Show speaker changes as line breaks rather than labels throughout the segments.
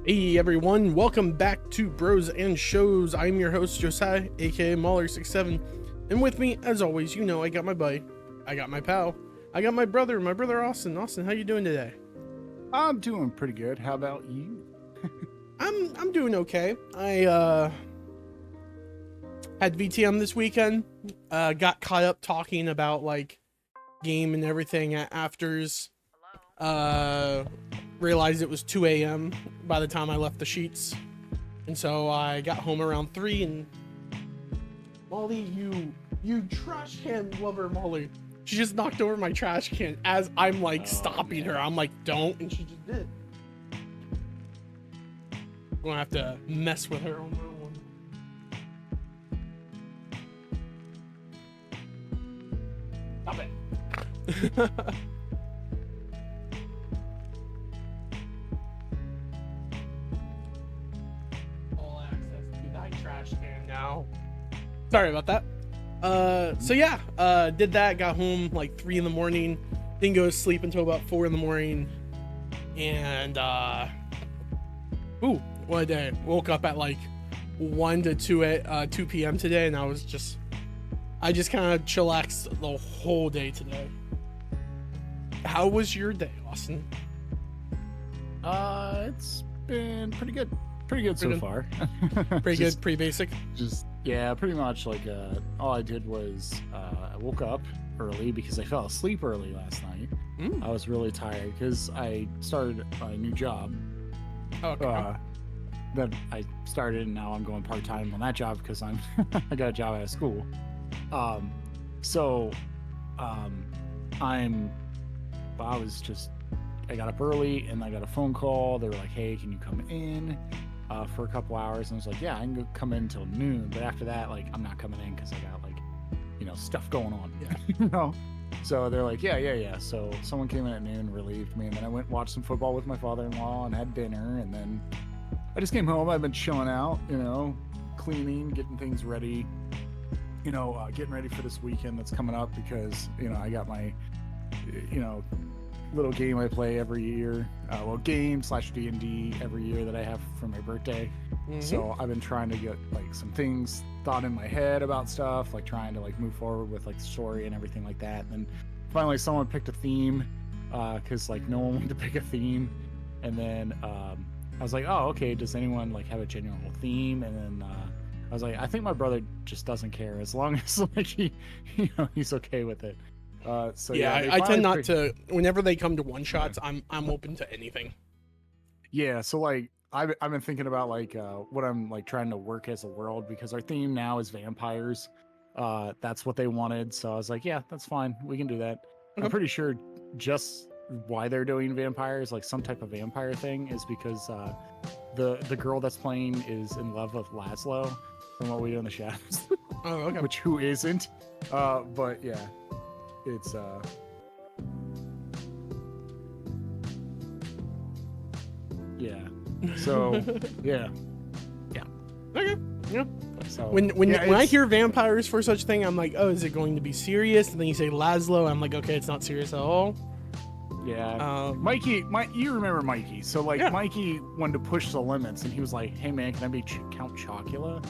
Hey everyone, welcome back to Bros and Shows. I'm your host Josiah, aka Mahler67, and with me, as always, you know I got my buddy, I got my pal, I got my brother Austin. Austin, how you doing today?
I'm doing pretty good. How about you?
I'm doing okay. I had VTM this weekend. Got caught up talking about like game and everything at afters. Realized it was 2 a.m. by the time I left the sheets, and so I got home around 3. And Molly, you trash can lover, Molly. She just knocked over my trash can as I'm like stopping her. I'm like, don't, and she just did. I'm gonna have to mess with her on my own. Stop it. Now. Sorry about that. So yeah, did that, got home like 3 in the morning, didn't go to sleep until about 4 in the morning, and what a day. Woke up at like 1 to 2 at 2 p.m. today, and I just kind of chillaxed the whole day today. How was your day, Austin?
It's been pretty good. Pretty good so far.
Pretty good, pretty basic.
Yeah, pretty much like all I did was I woke up early because I fell asleep early last night. I was really tired because I started a new job.
Okay.
That I started, and now I'm going part-time on that job because I got a job out of school. I got up early and I got a phone call. They were like, hey, can you come in for a couple hours? And I was like, yeah, I can come in till noon. But after that, like, I'm not coming in because I got like, stuff going on.
Yeah.
So they're like, yeah. So someone came in at noon, relieved me. And then I went and watched some football with my father-in-law and had dinner. And then I just came home. I've been chilling out, cleaning, getting things ready, getting ready for this weekend that's coming up because, I got my, little game I play every year, game/D&D every year that I have for my birthday. So I've been trying to get like some things thought in my head about stuff, like trying to like move forward with like the story and everything like that. And then finally someone picked a theme because like no one wanted to pick a theme. And then I was like, oh, okay, does anyone like have a general theme? And then I was like, I think my brother just doesn't care as long as like he's okay with it.
I tend not to. Whenever they come to one shots, I'm open to anything.
Yeah, so like I've been thinking about like what I'm like trying to work as a world because our theme now is vampires. That's what they wanted, so I was like, yeah, that's fine. We can do that.
Okay.
I'm pretty sure just why they're doing vampires, like some type of vampire thing, is because the girl that's playing is in love with Laszlo from What We Do in the Shadows.
Oh, okay.
Which who isn't? But yeah. It's yeah. So yeah.
Okay. Yeah.
So
when I hear vampires for such thing, I'm like, oh, is it going to be serious? And then you say Laszlo, I'm like, okay, it's not serious at all.
Yeah. Mikey, you remember Mikey? So like, Mikey wanted to push the limits, and he was like, hey man, can I be Count Chocula?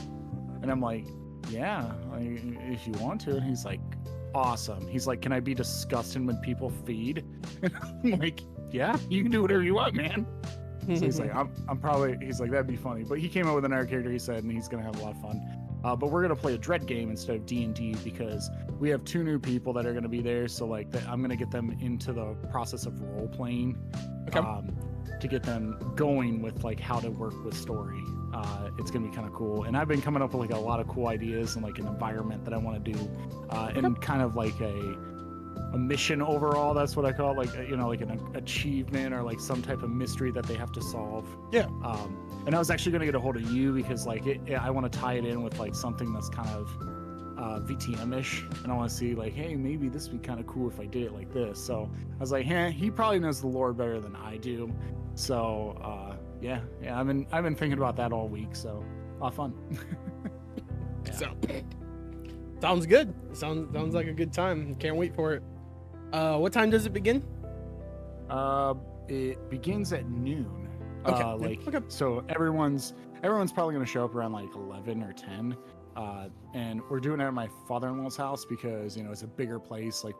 And I'm like, yeah, if you want to. And he's like, awesome. He's like, can I be disgusting when people feed? And I'm like, yeah, you can do whatever you want, man. So he's like, he's like, that'd be funny. But he came up with another character, he said, and he's gonna have a lot of fun. But we're gonna play a dread game instead of D&D because we have 2 new people that are gonna be there. So like, I'm gonna get them into the process of role playing, to get them going with like how to work with story. It's gonna be kind of cool, and I've been coming up with like a lot of cool ideas and like an environment that I want to do, and kind of like a mission overall. That's what I call it, like like an achievement or like some type of mystery that they have to solve.
Yeah.
And I was actually gonna get a hold of you because like I want to tie it in with like something that's kind of VTM-ish, and I want to see like, hey, maybe this would be kind of cool if I did it like this. So I was like, he probably knows the lore better than I do. So yeah, I've been thinking about that all week, so a lot of fun.
Yeah. So sounds good. Sounds like a good time. Can't wait for it. What time does it begin?
It begins at noon. Okay. So everyone's probably gonna show up around like 11 or 10. And we're doing it at my father-in-law's house because it's a bigger place. Like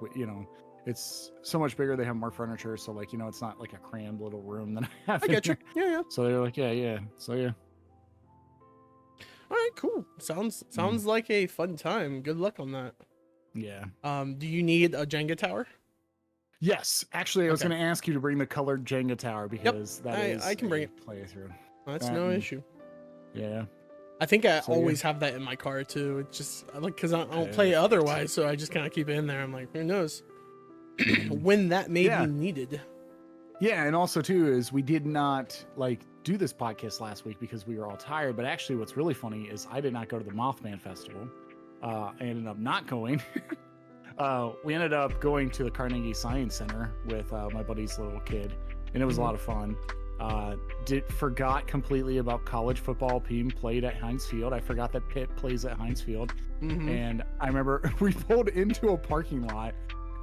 it's so much bigger. They have more furniture, so like it's not like a crammed little room that I have.
I get you. Yeah.
So they're like, yeah. So yeah.
All right, cool. Sounds like a fun time. Good luck on that.
Yeah.
Do you need a Jenga tower?
Yes, actually, I was going to ask you to bring the colored Jenga tower because
I can bring it.
Playthrough.
That's no issue.
Yeah.
I think I always have that in my car too. It's just like because I don't play it otherwise, so I just kind of keep it in there. I'm like, who knows when that may be needed. Yeah, and also too is we did not do this podcast last week because we were all tired. But actually, what's really funny is I did not go to the Mothman Festival. I ended up not going. We ended up going to the Carnegie Science Center with my buddy's little kid, and it was a lot of fun. Forgot completely about college football being played at Heinz Field. I forgot that Pitt plays at Heinz Field. And I remember we pulled into a parking lot,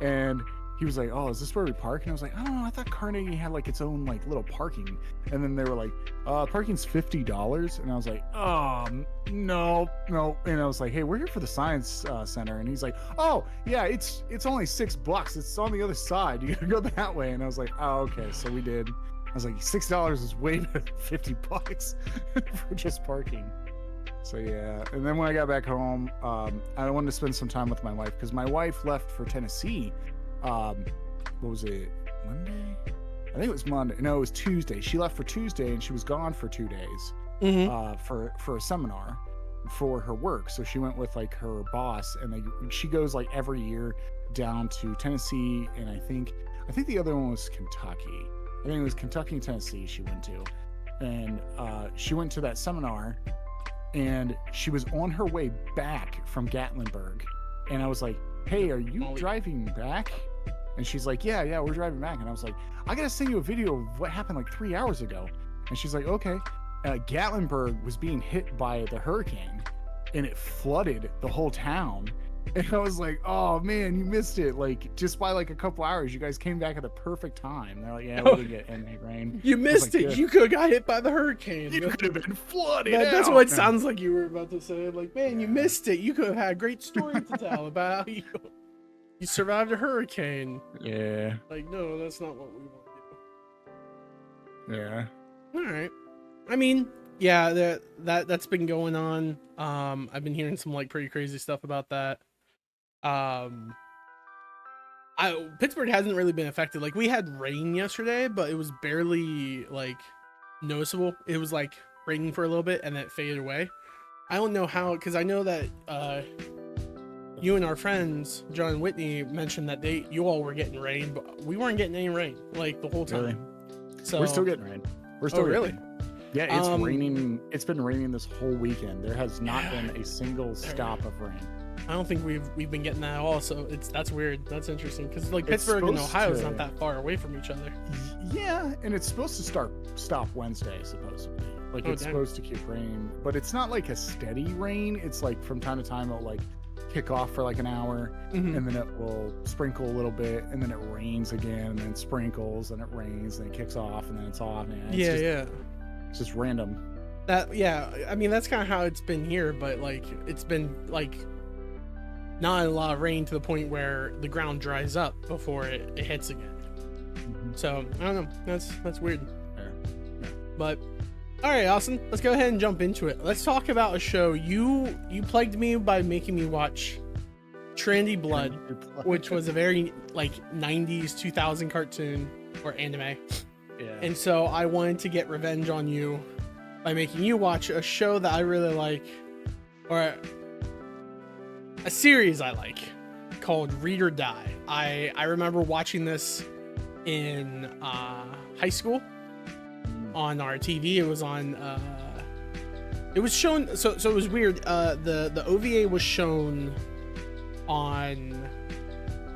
and he was like, "Oh, is this where we park?" And I was like, "I don't know. I thought Carnegie had its own little parking." And then they were like, "Parking's $50." And I was like, "Oh, no." And I was like, "Hey, we're here for the Science Center." And he's like, "Oh, yeah, it's only $6. It's on the other side. You gotta go that way." And I was like, "Oh, okay." So we did. I was like, $6 is way better than $50 for just parking. So yeah. And then when I got back home, I wanted to spend some time with my wife because my wife left for Tennessee. What was it? Monday? I think it was Monday. No, it was Tuesday. She left for Tuesday and she was gone for 2 days for a seminar for her work. So she went with her boss, and she goes every year down to Tennessee, and I think the other one was Kentucky. I think it was Kentucky and Tennessee she went to, and she went to that seminar, and she was on her way back from Gatlinburg, and I was like, "Hey, are you driving back?" And she's like, yeah, we're driving back. And I was like, "I gotta send you a video of what happened 3 hours ago." And she's like, "Okay." Gatlinburg was being hit by the hurricane, and it flooded the whole town. And I was like, "Oh man, you missed it! Just by a couple hours, you guys came back at the perfect time." They're like, "Yeah, we didn't get any rain." You missed it. Good. You could have got hit by the hurricane.
You could have been flooded.
That's what it sounds like you were about to say. Man, you missed it. You could have had a great story to tell about how you survived a hurricane.
Yeah.
No, that's not what we want to do.
Yeah.
All right. I mean, yeah, that's been going on. I've been hearing some pretty crazy stuff about that. Pittsburgh hasn't really been affected. We had rain yesterday, but it was barely noticeable. It was raining for a little bit and then it faded away. I don't know how, because I know that you and our friends John and Whitney mentioned that you all were getting rain, but we weren't getting any rain the whole time. Really?
So we're still getting rain. We're still
really?
Yeah, it's raining. It's been raining this whole weekend. There has not been a single stop of rain.
I don't think we've been getting that at all. So that's weird. That's interesting because Pittsburgh and Ohio is not that far away from each other.
Yeah, and it's supposed to stop Wednesday supposedly. It's supposed to keep raining, but it's not a steady rain. It's from time to time it'll kick off for an hour, and then it will sprinkle a little bit, and then it rains again, and then it sprinkles, and it rains, and it kicks off, and then it's off. And it's just random.
I mean that's kind of how it's been here, but it's been not a lot of rain to the point where the ground dries up before it hits again. So I don't know. That's weird.
Yeah.
But all right, Austin, let's go ahead and jump into it. Let's talk about a show. You plagued me by making me watch Trendy Blood, which was a very 90s 2000 cartoon or anime.
Yeah.
And so I wanted to get revenge on you by making you watch a show that I really like, or a series I like, called Read or Die. I remember watching this in high school on our TV. It was on it was shown, so it was weird. The OVA was shown on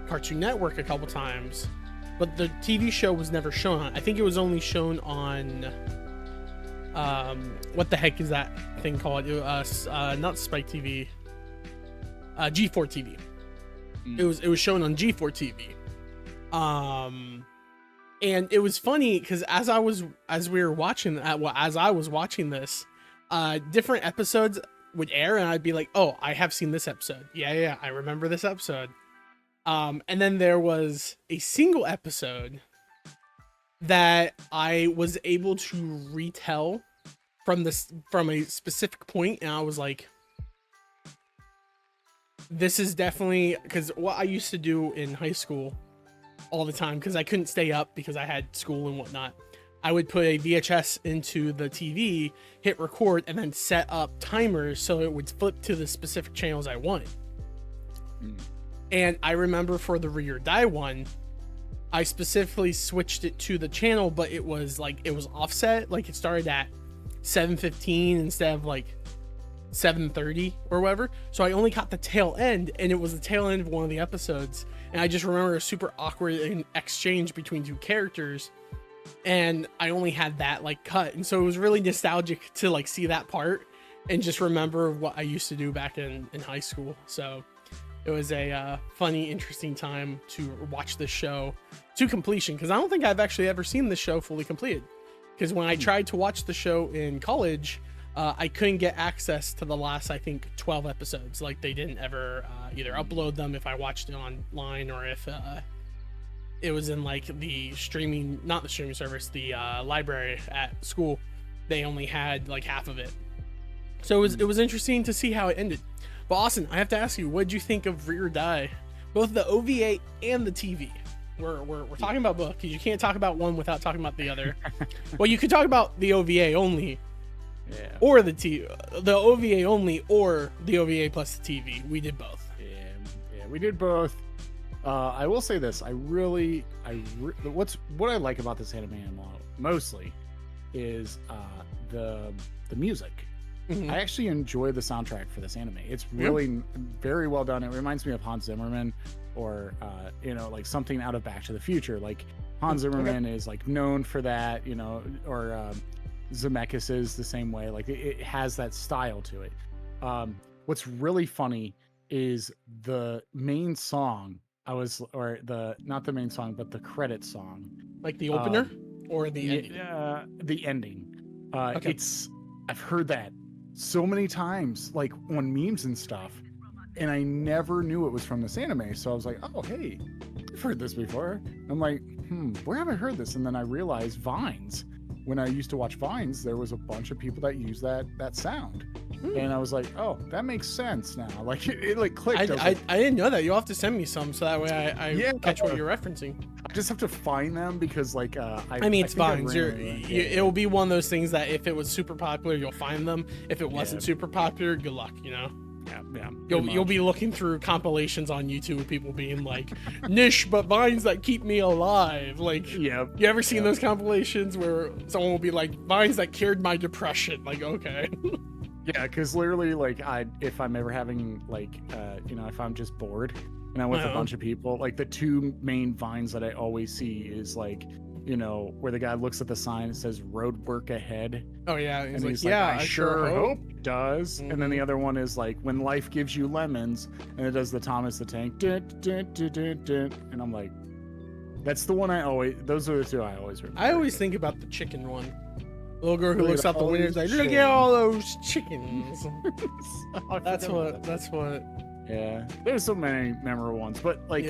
Cartoon Network a couple times, but the TV show was never shown on. I think it was only shown on what the heck is that thing called? Not Spike TV. G4 TV. It was shown on G4 TV. And it was funny because as I was watching this, different episodes would air, and I'd be like, "Oh, I have seen this episode. Yeah, I remember this episode." And then there was a single episode that I was able to retell from a specific point, and I was like, "This is definitely," because what I used to do in high school all the time, because I couldn't stay up because I had school and whatnot. I would put a VHS into the TV, hit record, and then set up timers so it would flip to the specific channels I wanted. And I remember for the Rear Die one, I specifically switched it to the channel, but it was offset. Like it started at 7:15 instead of like 7:30 or whatever. So I only got the tail end, and it was the tail end of one of the episodes. And I just remember a super awkward exchange between two characters, and I only had that like cut. And so it was really nostalgic to like see that part and just remember what I used to do back in high school. So it was a funny, interesting time to watch this show to completion, because I don't think I've actually ever seen this show fully completed. Because when I tried to watch the show in college, I couldn't get access to the last, I think, 12 episodes. Like they didn't ever either upload them if I watched it online, or if it was in like the streaming, not the streaming service, the library at school. They only had like half of it. So it was interesting to see how it ended. But Austin, I have to ask you, what did you think of Rear Die? Both the OVA and the TV. We're talking about both, because you can't talk about one without talking about the other. Well, you could talk about the OVA only.
Yeah.
Or the OVA only, or the OVA plus the TV. We did both.
Yeah, we did both. I will say this: what I like about this anime mostly is the music.
Mm-hmm.
I actually enjoy the soundtrack for this anime. It's really very well done. It reminds me of Hans Zimmerman, or like something out of Back to the Future. Like Hans Zimmerman is like known for that, or Zemeckis is the same way. Like it has that style to it. What's really funny is the main song. Not the main song, but the credit song.
Like the opener or the ending?
The ending. I've heard that so many times, like on memes and stuff, and I never knew it was from this anime. So I was like, oh, hey, I've heard this before. I'm like, where have I heard this? And then I realized Vines. When I used to watch Vines, there was a bunch of people that used that sound. And I was like, oh, that makes sense now. Like it like clicked.
I didn't know that. You'll have to send me some so that way I catch what you're referencing.
I just have to find them because like
it's Vines. It will be one of those things that if it was super popular, you'll find them. If it wasn't super popular, good luck, Yeah. You'll be looking through compilations on YouTube with people being like, niche but vines that keep me alive. Like, you ever seen those compilations where someone will be like, vines that cured my depression? Like, okay.
Yeah, because literally, like, if I'm ever having like, if I'm just bored and I'm with a bunch of people, like the two main vines that I always see is like, where the guy looks at the sign and says road work ahead.
Oh yeah,
and he's like, I sure hope it does. And then the other one is like, when life gives you lemons, and it does the Thomas the Tank, and I'm like, that's the one those are the two I always remember.
I always think about the chicken one. The little girl who looks out the window is like, look at all those chickens. That's what.
Yeah, there's so many memorable ones, but like,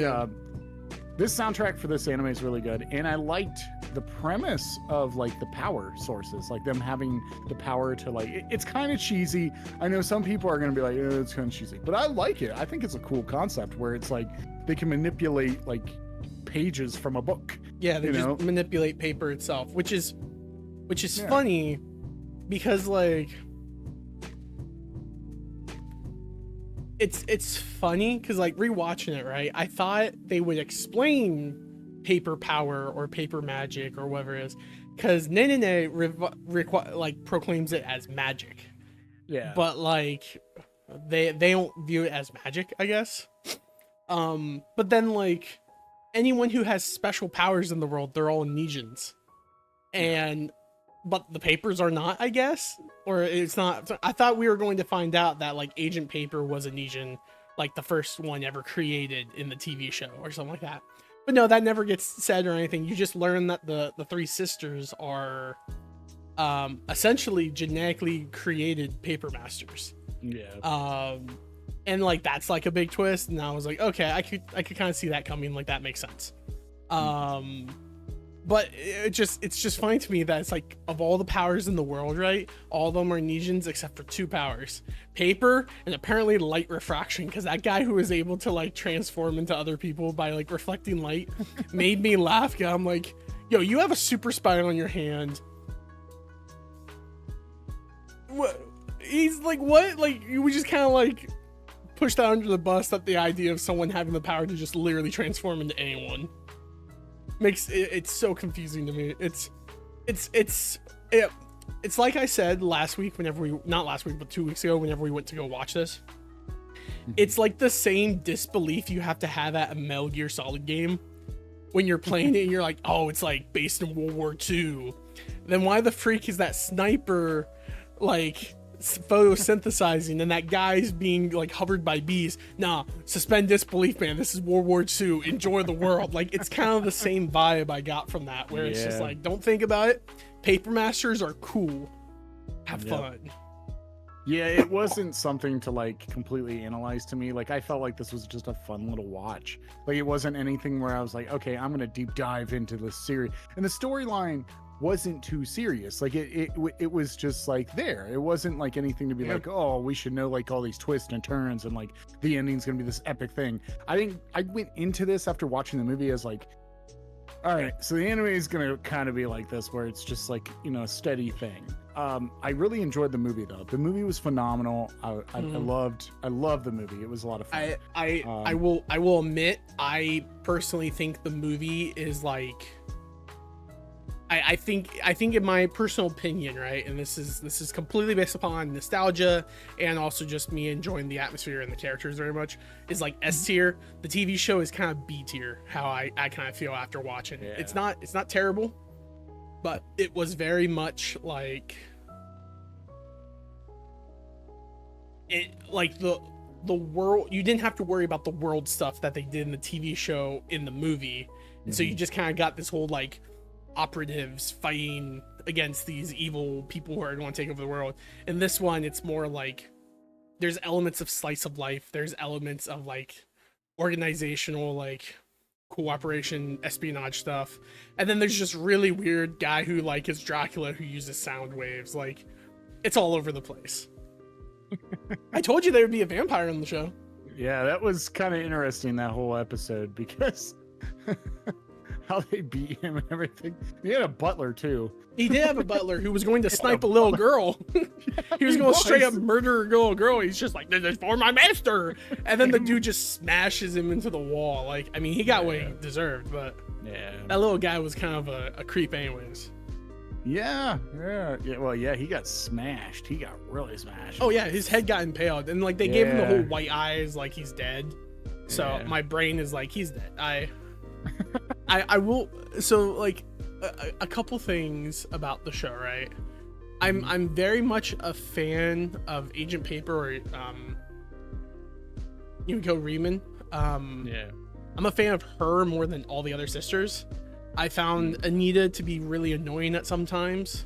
this soundtrack for this anime is really good, and I liked the premise of like the power sources, like them having the power to like. It's kind of cheesy. I know some people are gonna be like, it's kind of cheesy, but I like it. I think it's a cool concept where it's like they can manipulate like pages from a book.
Yeah, they just manipulate paper itself, which is funny because like. It's funny because like rewatching it, right? I thought they would explain paper power or paper magic or whatever it is, because Nene proclaims it as magic. Yeah. But like they don't view it as magic, I guess. But then like anyone who has special powers in the world, they're all Nijins. But the papers are not, I guess, or it's not. I thought we were going to find out that like Agent Paper was a Nijin, like the first one ever created in the TV show or something like that. But no, that never gets said or anything. You just learn that the three sisters are essentially genetically created paper masters.
Yeah.
And like that's like a big twist, and I was like, okay, I could kind of see that coming. Like that makes sense. But it's just funny to me that it's like, of all the powers in the world, right? All of them are Nesians except for two powers: paper and apparently light refraction. Because that guy who was able to like transform into other people by like reflecting light made me laugh. Cause I'm like, yo, you have a super spy on your hand. What? He's like, what? Like, we just kind of like push that under the bus, that the idea of someone having the power to just literally transform into anyone makes it's so confusing to me. It's like I said last week, not last week, but 2 weeks ago, whenever we went to go watch this. It's like the same disbelief you have to have at a Metal Gear Solid game when you're playing it and you're like, oh, it's like based in World War II. Then why the freak is that sniper like photosynthesizing and that guy's being like hovered by bees? Nah, suspend disbelief, man. This is World War II. Enjoy the world. Like, it's kind of the same vibe I got from that, where it's just like, don't think about it. Paper masters are cool. Have fun.
Yeah, it wasn't something to like completely analyze to me. Like, I felt like this was just a fun little watch. Like, it wasn't anything where I was like, okay, I'm gonna deep dive into this series. And the storyline wasn't too serious. Like it was just like there. It wasn't like anything to be like, oh, we should know like all these twists and turns and like the ending's gonna be this epic thing. I went into this after watching the movie as like, all right, so the anime is gonna kind of be like this, where it's just like, you know, a steady thing. I really enjoyed the movie though. The movie was phenomenal. I loved the movie. It was a lot of fun.
I will admit, I personally think the movie is like, I think in my personal opinion, right, and this is completely based upon nostalgia and also just me enjoying the atmosphere and the characters very much, is like S tier. The TV show is kind of B tier, how I kind of feel after watching it. It's not terrible, but it was very much like it, like the world, you didn't have to worry about the world stuff that they did in the TV show in the movie. And so you just kind of got this whole like operatives fighting against these evil people who are going to take over the world. In this one, it's more like there's elements of slice of life, there's elements of like organizational like cooperation, espionage stuff, and then there's just really weird guy who like is Dracula who uses sound waves. Like, it's all over the place. I told you there would be a vampire on the show.
Yeah, that was kind of interesting, that whole episode, because how they beat him and everything. He had a butler too.
He did have a butler who was going to snipe a little girl. He was going to straight up murder a little girl. He's just like, this is for my master. And then the dude just smashes him into the wall. Like, I mean, he got what he deserved, but that little guy was kind of a creep anyways.
Yeah. Well, yeah, he got smashed. He got really smashed.
Oh yeah, his head got impaled, and like they gave him the whole white eyes, like he's dead. So my brain is like, he's dead. I will. So like a couple things about the show, right? I'm very much a fan of Agent Paper or Yumiko Riemann. I'm a fan of her more than all the other sisters. I found Anita to be really annoying at some times.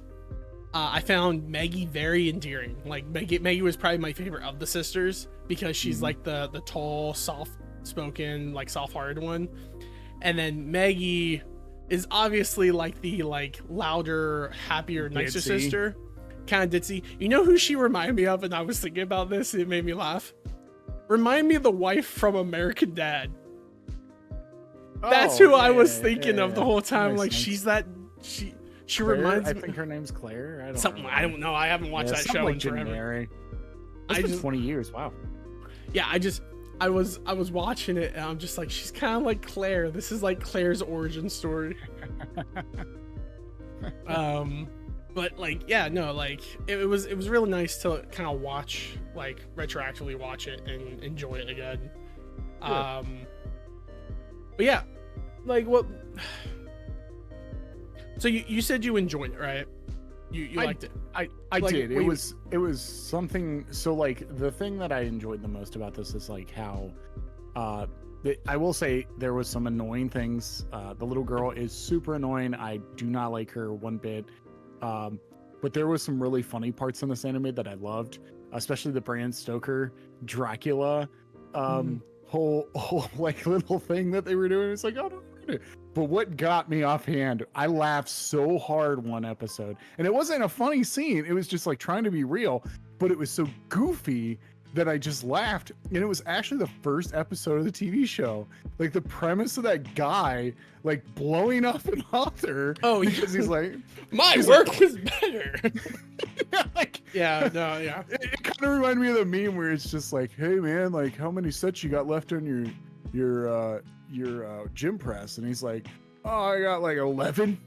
I found Maggie very endearing. Like Maggie was probably my favorite of the sisters because she's like the tall, soft-spoken, like soft-hearted one. And then Maggie is obviously like the like louder, happier, nicer sister. Kind of ditzy. You know who she reminded me of? And I was thinking about this, and it made me laugh. Remind me of the wife from American Dad. That's who I was thinking of the whole time. Like she's that she Claire? Reminds me.
I think her name's Claire.
I don't know. I haven't watched that show
like
in forever.
Generic. It's been 20 years. Wow.
Yeah, I was watching it and I'm just like, she's kind of like Claire. This is like Claire's origin story. But like, yeah, no, like it was really nice to kind of watch, like retroactively watch it and enjoy it again. But yeah, like what? So you said you enjoyed it, right? You liked it.
I like, did. It was something. So like the thing that I enjoyed the most about this is like how I will say there was some annoying things. The little girl is super annoying. I do not like her one bit. But there was some really funny parts in this anime that I loved, especially the Bram Stoker Dracula whole like little thing that they were doing. It's like, oh no. But what got me offhand, I laughed so hard one episode, and it wasn't a funny scene. It was just like trying to be real, but it was so goofy that I just laughed. And it was actually the first episode of the TV show. Like the premise of that guy like blowing up an author.
Oh,
because he's like,
my work is better.
Yeah,
yeah.
It kind of reminded me of the meme where it's just like, hey man, like how many sets you got left on your gym press? And he's like, oh, I got like 11.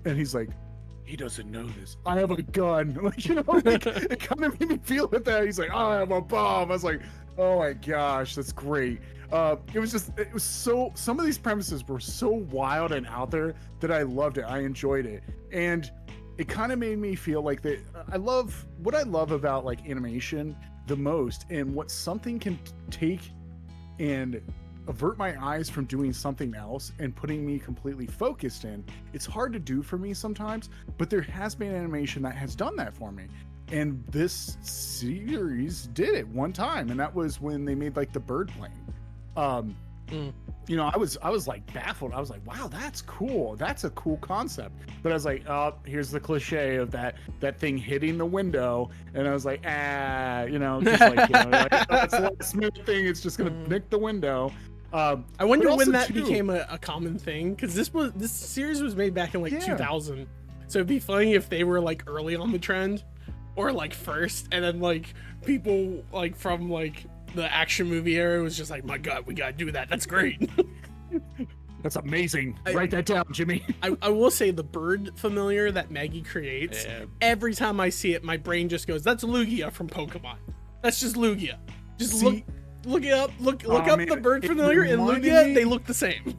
And he's like, he doesn't know this. I have a gun. Like, you know, like, it kind of made me feel with that. He's like, oh, I have a bomb. I was like, oh my gosh, that's great. It was so, some of these premises were so wild and out there that I loved it. I enjoyed it. And it kind of made me feel like that. What I love about like animation the most, and what something can take and avert my eyes from doing something else and putting me completely focused in. It's hard to do for me sometimes, but there has been animation that has done that for me. And this series did it one time, and that was when they made like the bird plane. You know, I was like baffled. I was like, wow, that's cool. That's a cool concept. But I was like, oh, here's the cliche of that thing hitting the window. And I was like, you know, just like, you know, like, oh, it's a last minute thing. It's just gonna nick the window.
I wonder when that became a common thing, because this series was made back in like 2000. So it'd be funny if they were like early on the trend, or like first, and then like people like from like the action movie era was just like, my god, we gotta do that. That's great.
That's amazing. Write that down, Jimmy.
I will say the bird familiar that Maggie creates, every time I see it, my brain just goes, that's Lugia from Pokemon. That's just Lugia. Just look it up. Look up the bird familiar and Lugia. They look the same.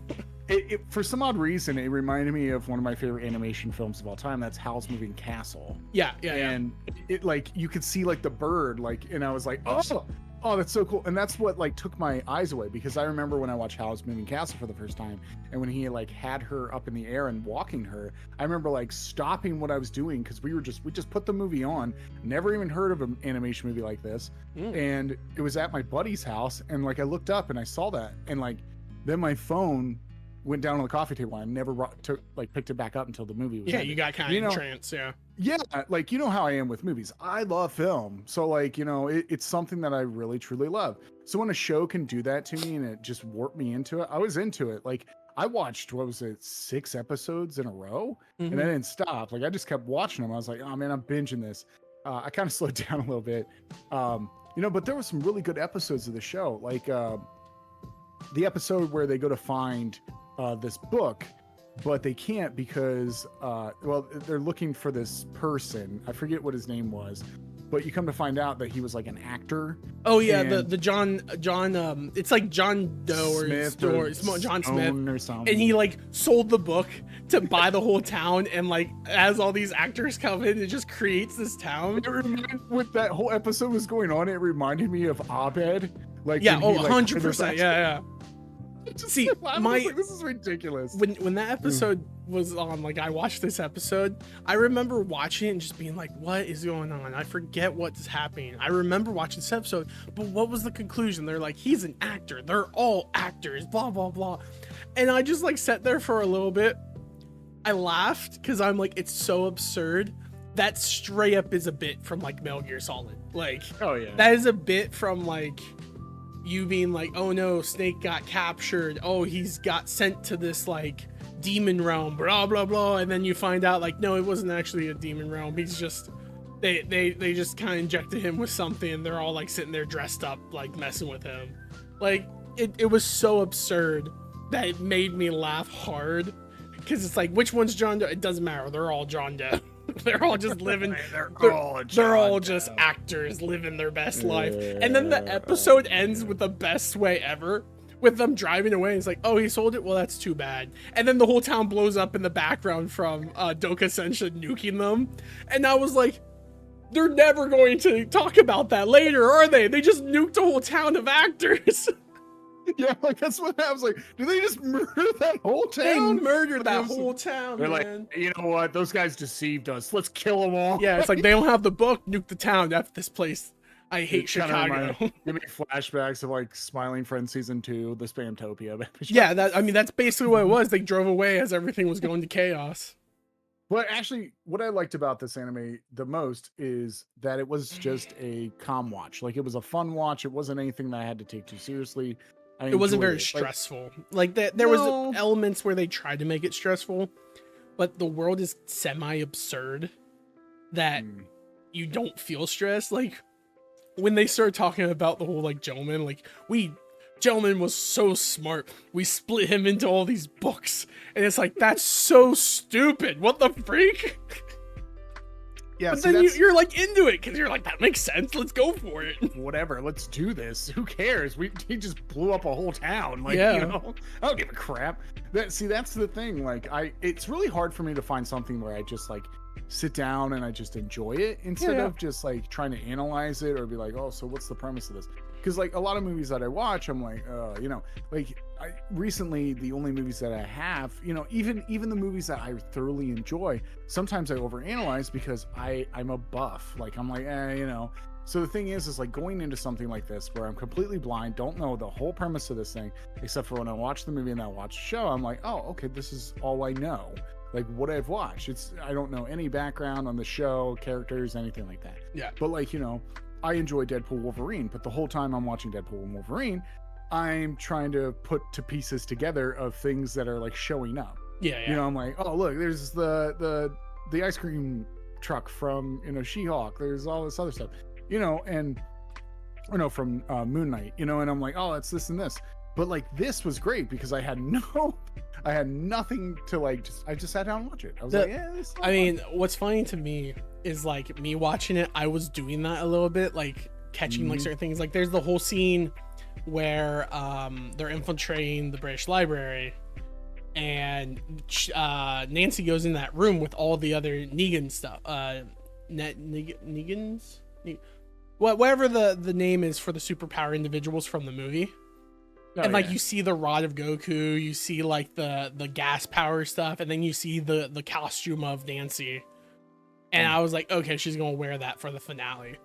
For some odd reason, it reminded me of one of my favorite animation films of all time. That's Howl's Moving Castle.
Yeah.
And it like you could see like the bird, like, and I was like, oh, that's so cool. And that's what like took my eyes away, because I remember when I watched Howl's Moving Castle for the first time, and when he like had her up in the air and walking her, I remember like stopping what I was doing, because we just put the movie on, never even heard of an animation movie like this. And it was at my buddy's house, and like I looked up and I saw that, and like then my phone went down on the coffee table, and I never picked it back up until the movie was ended.
You got kind of in trance.
Yeah, like, you know how I am with movies. I love film. So like, you know, it's something that I really truly love. So when a show can do that to me and it just warped me into it, I was into it. Like I watched, what was it, 6 episodes in a row, and I didn't stop. Like I just kept watching them. I was like, oh man, I'm binging this. I kind of slowed down a little bit. You know, but there were some really good episodes of the show. Like the episode where they go to find this book, but they can't because well, they're looking for this person. I forget what his name was, but you come to find out that he was like an actor.
Oh yeah, the John it's like John Doe or John Smith
or something.
And he like sold the book to buy the whole town, and like as all these actors come in, it just creates this town.
With that whole episode was going on, it reminded me of Abed. Like
100%. Yeah. See,
this is ridiculous.
When that episode was on, like I watched this episode, I remember watching it and just being like, what is going on? I forget what's happening. I remember watching this episode, but what was the conclusion? They're like, he's an actor. They're all actors, blah, blah, blah. And I just like sat there for a little bit. I laughed because I'm like, it's so absurd. That straight up is a bit from like Metal Gear Solid. Like,
oh yeah,
that is a bit from like you being like, oh no, Snake got captured, oh he's got sent to this like demon realm, blah blah blah, and then you find out like, no, it wasn't actually a demon realm. He's just they just kind of injected him with something, and they're all like sitting there dressed up like messing with him. Like it was so absurd that it made me laugh hard, because it's like, which one's John Doe? It doesn't matter, they're all John Doe. They're all just living. They're all just actors living their best life. And then the episode ends with the best way ever, with them driving away. It's like, oh, he sold it. Well, that's too bad. And then the whole town blows up in the background from Doka Senshin nuking them. And I was like, they're never going to talk about that later, are they? They just nuked a whole town of actors.
Yeah, like that's what I was like. Did they just murder that whole town?
They murdered that whole town,
They're
man.
like, you know what? Those guys deceived us. Let's kill them all.
Yeah, it's like they don't have the book. Nuke the town. F this place. I hate Chicago.
Give me flashbacks of like Smiling Friends season 2, the Spamtopia.
Yeah, that's basically what it was. They drove away as everything was going to chaos.
But actually, what I liked about this anime the most is that it was just a calm watch. Like, it was a fun watch. It wasn't anything that I had to take too seriously.
It wasn't very stressful. Like there was elements where they tried to make it stressful, but the world is semi-absurd that you don't feel stressed. Like when they start talking about the whole like gentleman, like gentleman was so smart. We split him into all these books, and it's like that's so stupid. What the freak? Yeah, but then you're like into it because you're like, that makes sense. Let's go for it.
Whatever, let's do this. Who cares? He just blew up a whole town. Like,
yeah.
You know, I don't give a crap. That's the thing. Like, it's really hard for me to find something where I just like sit down and I just enjoy it instead of just like trying to analyze it or be like, oh, so what's the premise of this? Because like a lot of movies that I watch, I'm like, you know, like recently the only movies that I have, you know, even the movies that I thoroughly enjoy, sometimes I overanalyze because I'm a buff. Like I'm like, you know. So the thing is like going into something like this where I'm completely blind, don't know the whole premise of this thing, except for when I watch the movie and I watch the show, I'm like, oh, okay, this is all I know. Like what I've watched. I don't know any background on the show, characters, anything like that.
Yeah.
But like, you know, I enjoy Deadpool Wolverine, but the whole time I'm watching Deadpool and Wolverine, I'm trying to put to pieces together of things that are like showing up.
Yeah.
You know, I'm like, oh look, there's the ice cream truck from, you know, She-Hulk. There's all this other stuff, you know, and you know, from Moon Knight, you know, and I'm like, oh, it's this and this. But like this was great because I had nothing to like. I just sat down and watched it. I was like, yeah.
I mean, what's funny to me is like me watching it. I was doing that a little bit, like catching like certain things. Like there's the whole scene where they're infiltrating the British Library, and Nancy goes in that room with all the other Negan stuff. Negans. Whatever the name is for the superpower individuals from the movie. Oh, and like you see the rod of Goku, you see like the gas power stuff, and then you see the costume of Nancy. And I was like, okay, she's gonna wear that for the finale.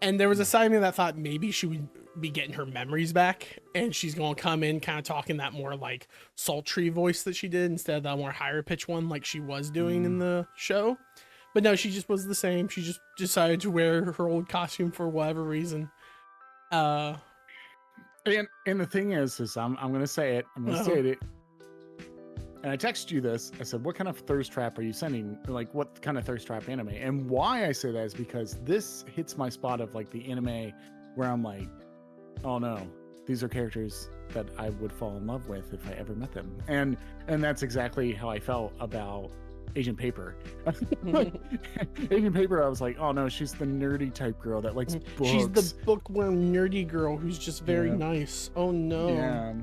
And there was a side of me that thought maybe she would be getting her memories back, and she's gonna come in kind of talking that more like sultry voice that she did instead of that more higher pitch one like she was doing in the show. But no, she just was the same. She just decided to wear her old costume for whatever reason.
And the thing is I'm gonna say it. I'm gonna say it. And I texted you this. I said, "What kind of thirst trap are you sending? Like, what kind of thirst trap anime?" And why I say that is because this hits my spot of like the anime where I'm like, "Oh no, these are characters that I would fall in love with if I ever met them." And that's exactly how I felt about Agent Paper. Agent Paper, I was like, oh no, she's the nerdy type girl that likes books.
She's the bookworm nerdy girl who's just very nice. Oh no.
Yeah.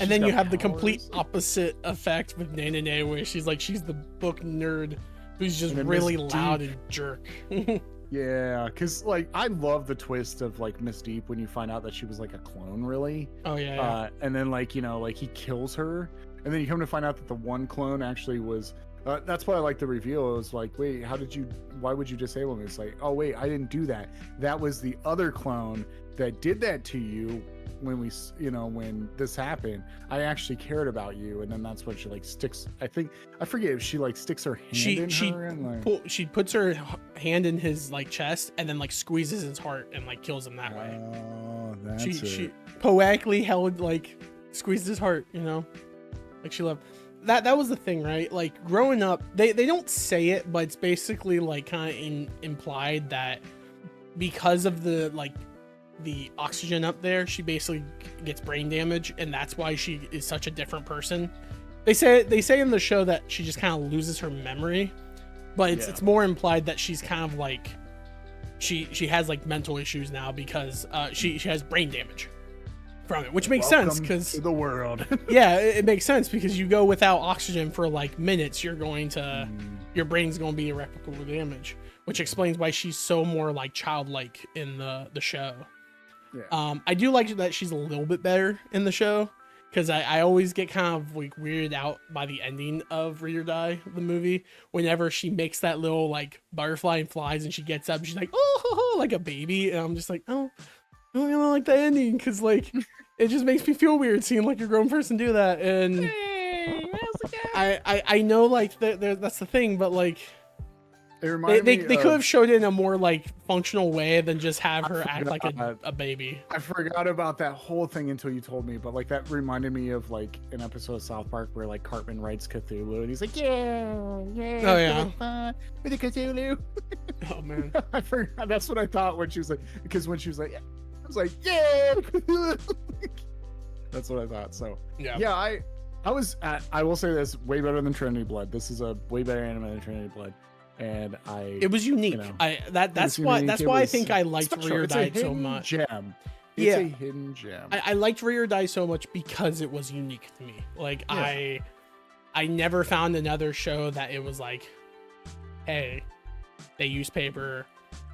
And then you have the complete opposite effect with Nene, where she's the book nerd who's just really loud and jerk.
Yeah, because like I love the twist of like Miss Deep when you find out that she was like a clone, really.
Oh yeah.
And then like, you know, like he kills her, and then you come to find out that the one clone actually was. That's why I like the reveal. It was like, wait, why would you disable me? It's like, oh wait, I didn't do that. That was the other clone that did that to you when when this happened. I actually cared about you, and then that's when she like sticks. I forget if she like sticks her hand in her and like
she puts her hand in his like chest and then like squeezes his heart and like kills him that way.
Oh, that's
she poetically held like squeezed his heart, you know, like she loved. That was the thing, right? Like growing up, they don't say it, but it's basically like kind of implied that because of the oxygen up there, she basically gets brain damage, and that's why she is such a different person. They say in the show that she just kind of loses her memory, but it's more implied that she's kind of like she has like mental issues now because she has brain damage from it, which makes sense because
the world.
Yeah, it makes sense because you go without oxygen for like minutes, your brain's going to be irreparable damage, which explains why she's so more like childlike in the show.
Yeah.
I do like that she's a little bit better in the show, because I always get kind of like weirded out by the ending of Read or Die, the movie, whenever she makes that little like butterfly and flies and she gets up and she's like, oh, like a baby. And I'm just like, oh, I don't really like the ending, because like it just makes me feel weird seeing like a grown person do that. And I know like that's the thing, but like they could have showed it in a more like functional way than just have her act like a baby.
I forgot about that whole thing until you told me, but like that reminded me of like an episode of South Park where like Cartman writes Cthulhu and he's like, yeah,
Oh yeah,
fun with the Cthulhu.
Oh man,
I forgot. That's what I thought when she was like, because when she was like, I was like, yeah, that's what I thought. So yeah, I was I will say this, way better than Trinity Blood. This is a way better anime than Trinity Blood. And it
was unique. You know, that's why I think I liked Read or Die so much.
Gem. It's a hidden gem.
I liked Read or Die so much because it was unique to me. Like I never found another show that it was like, hey, they use paper,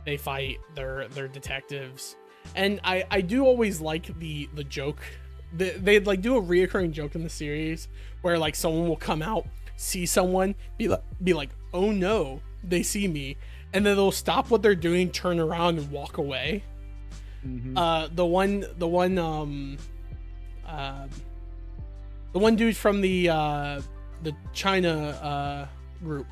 they fight, they're detectives. And I do always like the joke. They like do a reoccurring joke in the series where like someone will come out, see someone, be like, oh no, they see me, and then they'll stop what they're doing, turn around, and walk away.
Mm-hmm.
The one dude from the China group,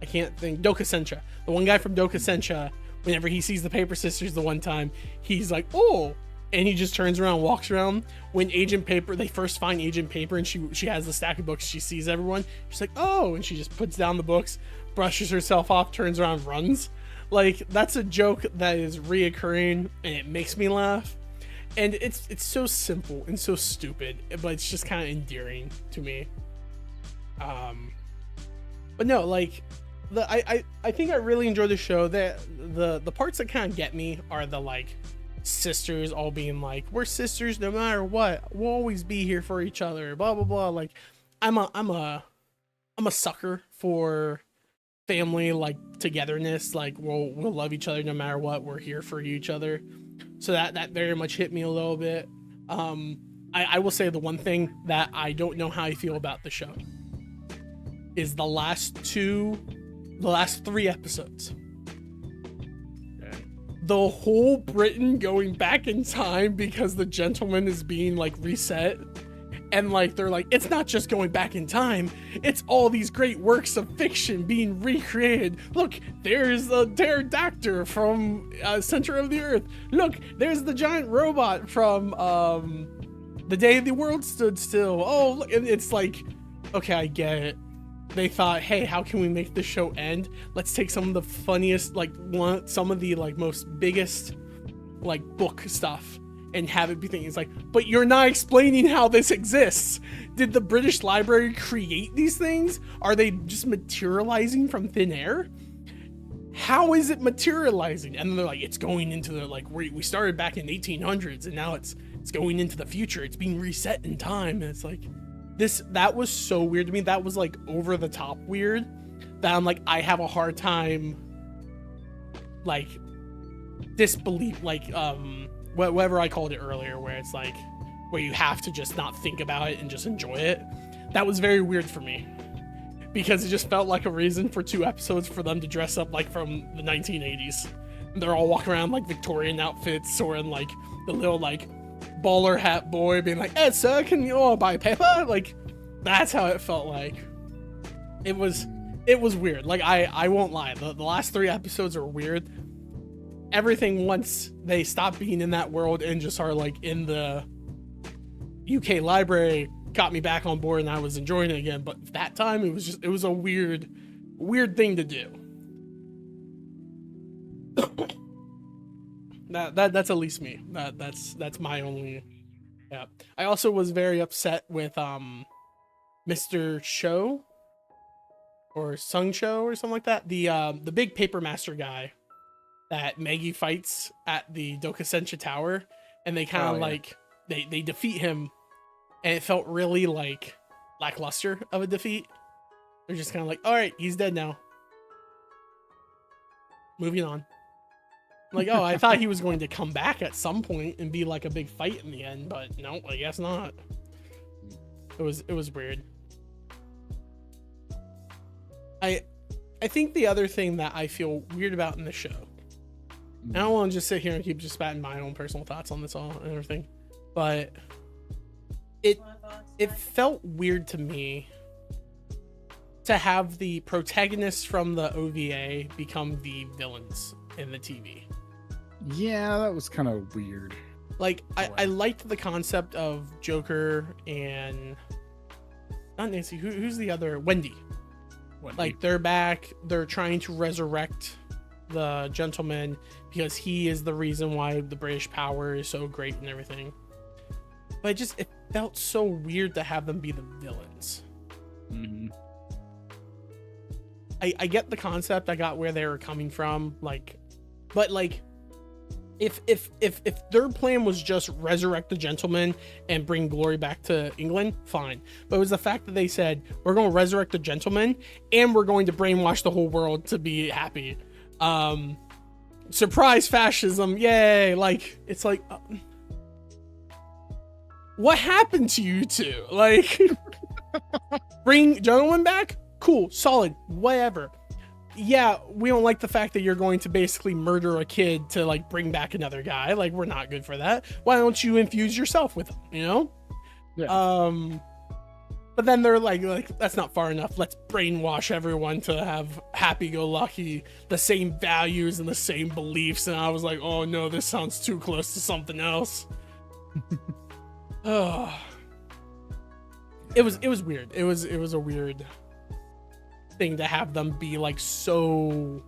I can't think, Doka Sencha. The one guy from Doka Sencha, whenever he sees the Paper Sisters the one time, he's like, oh, and he just turns around, walks around. When Agent Paper, they first find Agent Paper, and she has the stack of books. She sees everyone. She's like, oh, and she just puts down the books, brushes herself off, turns around, runs. Like, that's a joke that is reoccurring, and it makes me laugh. And it's so simple and so stupid, but it's just kind of endearing to me. But no, like, I think I really enjoy the show. The parts that kind of get me are the like sisters all being like, we're sisters no matter what, we'll always be here for each other, blah blah blah. Like I'm a sucker for family, like togetherness, like we'll love each other no matter what, we're here for each other. So that very much hit me a little bit. I will say the one thing that I don't know how I feel about the show is the last 3 episodes. The whole Britain going back in time because the gentleman is being like reset, and like they're like, it's not just going back in time, it's all these great works of fiction being recreated. Look, there's the pterodactyl from Center of the Earth. Look, there's the giant robot from The Day the World Stood Still. Oh, look, and it's like, okay, I get it. They thought, hey, how can we make this show end? Let's take some of the funniest, like some of the like most biggest like book stuff and have it be things like, but you're not explaining how this exists. Did the British Library create these things? Are they just materializing from thin air? How is it materializing? And then they're like, it's going into the like, we started back in 1800s and now it's going into the future. It's being reset in time. And it's like, that was so weird to me. That was like over the top weird that I'm like, I have a hard time like disbelief, like whatever I called it earlier, where it's like where you have to just not think about it and just enjoy it. That was very weird for me because it just felt like a reason for 2 episodes for them to dress up like from the 1980s. And they're all walking around like Victorian outfits or in like the little like baller hat boy being like, hey sir, can you all buy paper? Like that's how it felt like. It was weird. Like I won't lie, the last 3 episodes are weird. Everything once they stop being in that world and just are like in the UK library got me back on board and I was enjoying it again. But that time it was a weird thing to do. That's at least me. That's my only. Yeah. I also was very upset with Mr. Show or Sung Show or something like that. The big paper master guy that Maggie fights at the Dokasensha Tower, and they kind of like they defeat him, and it felt really like lackluster of a defeat. They're just kind of like, all right, he's dead now. Moving on. Like, oh, I thought he was going to come back at some point and be like a big fight in the end, but no, I guess not. It was weird. I think the other thing that I feel weird about in the show, and I don't want to just sit here and keep just spouting my own personal thoughts on this all and everything, but it felt weird to me to have the protagonists from the OVA become the villains in the TV.
Yeah, that was kind of weird.
Like, I liked the concept of Joker and not Nancy. Who's the other? Wendy. Like, they're back. They're trying to resurrect the gentleman because he is the reason why the British power is so great and everything. But it felt so weird to have them be the villains.
Mm-hmm.
I get the concept. I got where they were coming from. Like, but like, if their plan was just resurrect the gentleman and bring glory back to England, fine. But it was the fact that they said, we're going to resurrect the gentleman and we're going to brainwash the whole world to be happy. Surprise fascism. Yay. Like, it's like, what happened to you two? Like, bring gentleman back? Cool. Solid. Whatever. Yeah, we don't like the fact that you're going to basically murder a kid to like bring back another guy. Like, we're not good for that. Why don't you infuse yourself with him, you know?
Yeah.
But then they're like that's not far enough. Let's brainwash everyone to have happy-go-lucky, the same values and the same beliefs. And I was like, oh no, this sounds too close to something else. Oh. It was weird. It was a weird thing to have them be like so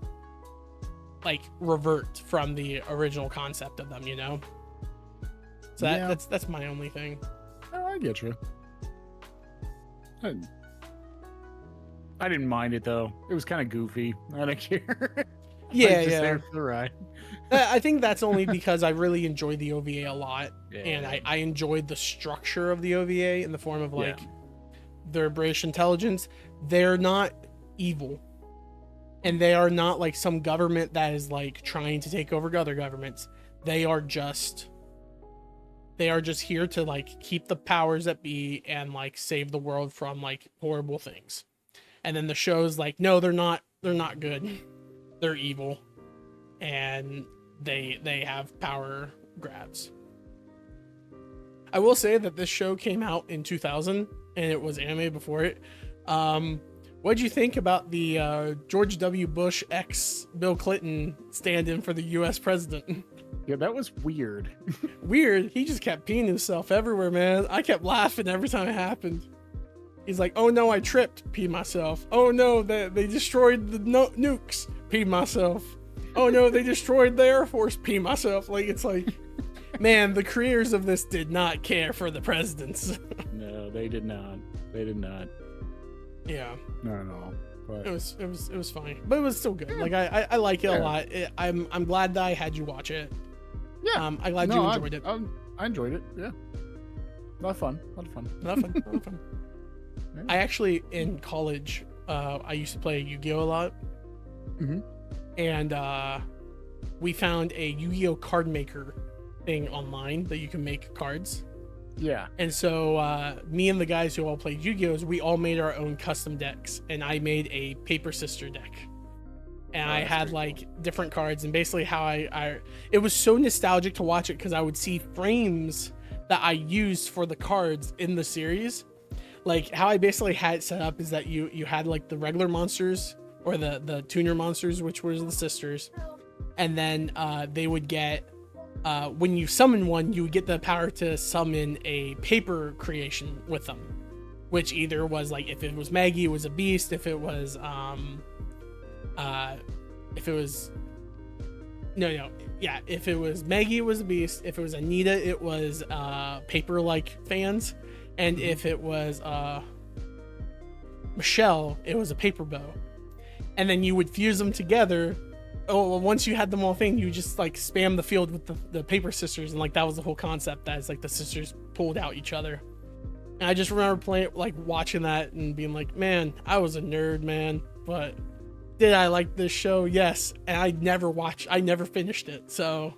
like revert from the original concept of them, you know? So that's my only thing.
I get you. I didn't mind it though. It was kind of goofy. I don't care.
Yeah,
just
yeah.
There for the ride.
I think that's only because I really enjoyed the OVA a lot,
Yeah.
and I enjoyed the structure of the OVA in the form of like their British intelligence. They're not evil, and they are not like some government that is like trying to take over other governments. They are just here to like keep the powers that be and like save the world from like horrible things. And then the show's like, no, they're not good. They're evil, and they have power grabs. I will say that this show came out in 2000 and it was anime before it. What'd you think about the George W. Bush ex Bill Clinton stand-in for the U.S. president?
Yeah, that was weird.
Weird? He just kept peeing himself everywhere, man. I kept laughing every time it happened. He's like, oh no, I tripped, pee myself. Oh no, they destroyed the nukes, pee myself. Oh no, they destroyed the Air Force, pee myself. Like, it's like, man, the creators of this did not care for the presidents.
No, they did not. They did not.
Yeah.
No. But
It was fine, but it was still good. Like, I like it a lot. I'm glad that I had you watch it.
Yeah.
I'm glad you enjoyed it.
I enjoyed it. Yeah. A lot of fun.
Not fun.
Yeah.
I actually, in college, I used to play Yu-Gi-Oh! A lot.
Mm-hmm.
And we found a Yu-Gi-Oh! Card maker thing online that you can make cards.
Yeah.
And so me and the guys who all played Yu-Gi-Ohs, we all made our own custom decks. And I made a Paper Sister deck. And I had like different cards, and basically how it was so nostalgic to watch it because I would see frames that I used for the cards in the series. Like, how I basically had it set up is that you had like the regular monsters, or the tuner monsters, which was the sisters, and then they would get when you summon one, you would get the power to summon a paper creation with them, which either was like, if it was Maggie, it was a beast. If it was if it was Maggie, it was a beast. If it was Anita, it was paper like fans. And if it was Michelle, it was a paper bow. And then you would fuse them together. Oh, well, once you had them all you just like spam the field with the Paper Sisters, and like that was the whole concept, that is like the sisters pulled out each other. And I just remember watching that and being like, man, I was a nerd, man. But Did I like this show? Yes. And I never finished it. So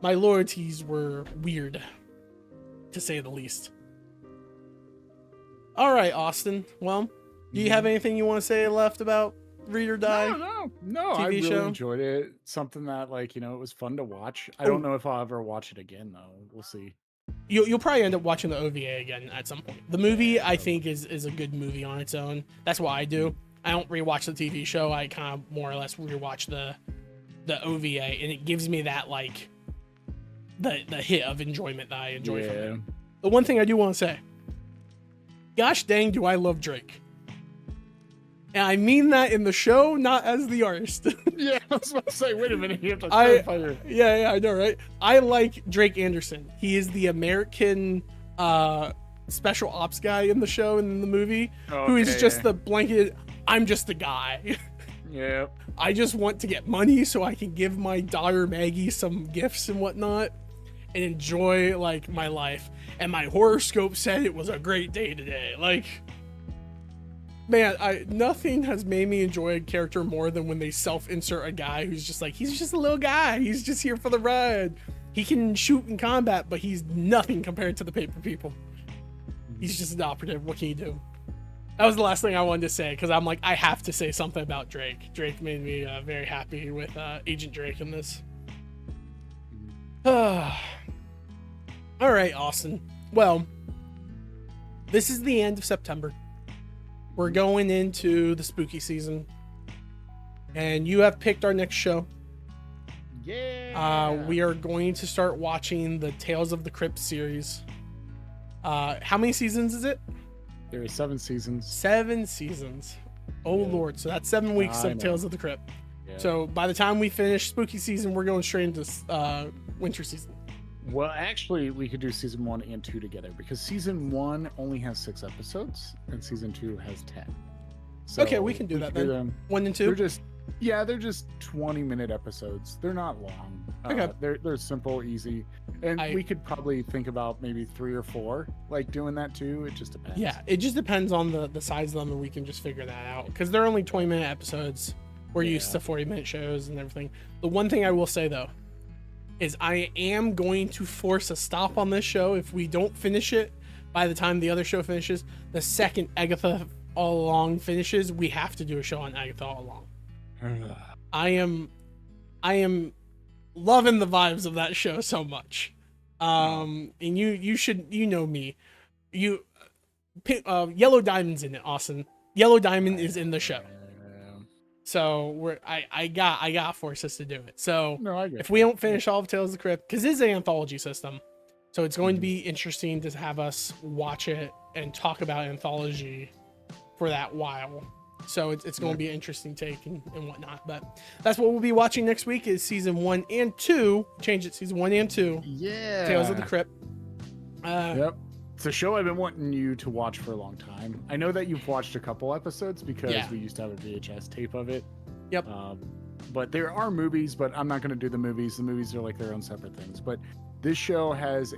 my loyalties were weird, to say the least. All right, Austin. Well, do you have anything you want to say left about Read or Die?
No.
TV
I really
show?
enjoyed it. Something that, like, it was fun to watch. I don't know if I'll ever watch it again, though. We'll see.
You'll probably end up watching the OVA again at some point. The movie, I think, is a good movie on its own. That's what I do. I don't rewatch the TV show. I kind of more or less rewatch the OVA, and it gives me that, like, the hit of enjoyment that I enjoy from it. The one thing I do want to say, gosh dang, do I love Drake. And I mean that in the show, not as the artist.
Yeah, I was about to say, wait a minute, you have to clarify your...
Yeah, I know, right? I like Drake Anderson. He is the American special ops guy in the show and in the movie, who is just the blanket, I'm just a guy.
Yeah.
I just want to get money so I can give my daughter Maggie some gifts and whatnot and enjoy, like, my life. And my horoscope said it was a great day today. Like, man, nothing has made me enjoy a character more than when they self-insert a guy who's just like, he's just a little guy. He's just here for the ride. He can shoot in combat, but he's nothing compared to the paper people. He's just an operative. What can you do? That was the last thing I wanted to say, because I'm like, I have to say something about Drake. Drake made me very happy with Agent Drake in this. All right, Austin. Well, this is the end of September. We're going into the spooky season, and you have picked our next show.
Yeah.
We are going to start watching the Tales of the Crypt series. How many seasons is it?
There are 7 seasons.
7 seasons. Oh, Lord. So that's 7 weeks of Tales of the Crypt. Yeah. So by the time we finish spooky season, we're going straight into winter season.
Well, actually, we could do season 1 and 2 together, because season 1 only has 6 episodes and season 2 has 10. So
okay, we can do that then. 1 and 2?
They're just 20-minute episodes. They're not long.
Okay.
They're simple, easy. And we could probably think about maybe 3 or 4, like, doing that too. It just depends.
Yeah, it just depends on the size of them, and we can just figure that out. Because they're only 20-minute episodes. We're used to 40-minute shows and everything. The one thing I will say, though, is I am going to force a stop on this show if we don't finish it by the time the other show finishes. The second Agatha All Along finishes, we have to do a show on Agatha All Along. I am loving the vibes of that show so much. And you should, know me. Yellow Diamond's in it, Austin. Yellow Diamond is in the show. So I got to force us to do it. So if we don't finish all of Tales of the Crypt, because it's an anthology system, so it's going to be interesting to have us watch it and talk about anthology for that while. So it's going to be an interesting take and whatnot. But that's what we'll be watching next week is season 1 and 2. Change it, season 1 and 2.
Yeah.
Tales of the Crypt.
Yep. It's a show I've been wanting you to watch for a long time. I know that you've watched a couple episodes because we used to have a VHS tape of it.
Yep.
But there are movies, but I'm not going to do the movies. The movies are like their own separate things. But this show has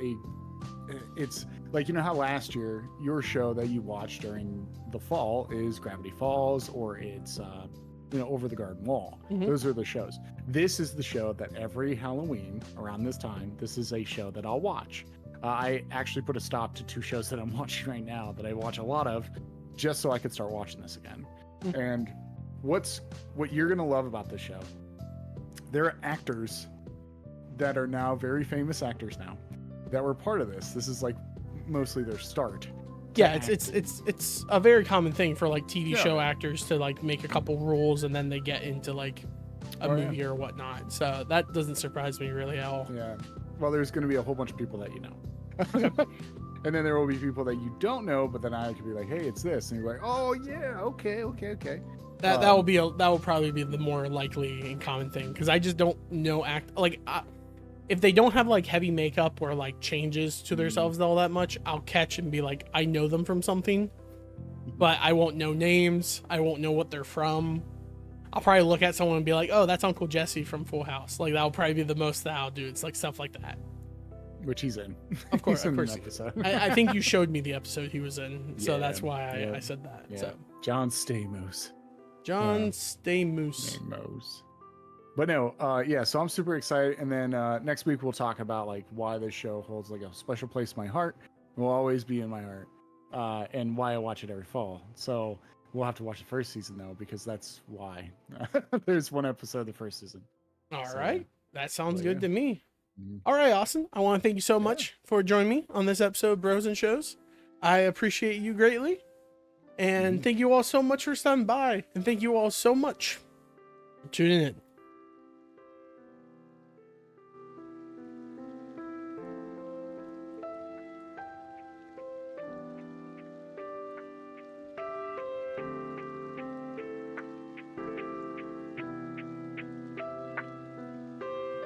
it's like, how last year your show that you watched during the fall is Gravity Falls, or it's Over the Garden Wall. Mm-hmm. Those are the shows. This is the show that every Halloween around this time, this is a show that I'll watch. I actually put a stop to 2 shows that I'm watching right now that I watch a lot of, just so I could start watching this again. Mm-hmm. And what you're gonna love about this show, there are actors that are now very famous actors now that were part of this. This is like mostly their start.
Yeah, it's a very common thing for like TV show actors to like make a couple roles and then they get into like a movie or whatnot. So that doesn't surprise me really at all.
Yeah. Well, there's going to be a whole bunch of people that you know. And then there will be people that you don't know, but then I could be like, hey, it's this. And you're like, oh, yeah, okay. That
will probably be the more likely and common thing, because I just don't know if they don't have like heavy makeup or like changes to themselves all that much, I'll catch and be like, I know them from something, but I won't know names. I won't know what they're from. I'll probably look at someone and be like, oh, that's Uncle Jesse from Full House. Like, that'll probably be the most that I'll do. It's like stuff like that.
Which he's in.
Of course. I think you showed me the episode he was in. So that's why I said that.
Yeah.
So.
John Stamos.
John Stamos.
But no, yeah, so I'm super excited. And then next week we'll talk about like why this show holds like a special place in my heart. It will always be in my heart. And why I watch it every fall. So we'll have to watch the first season though, because that's why. There's one episode of the first season.
All right. That sounds good to me. All right, Austin. I want to thank you so much for joining me on this episode of Bros and Shows. I appreciate you greatly. And thank you all so much for stopping by. And thank you all so much for tuning in.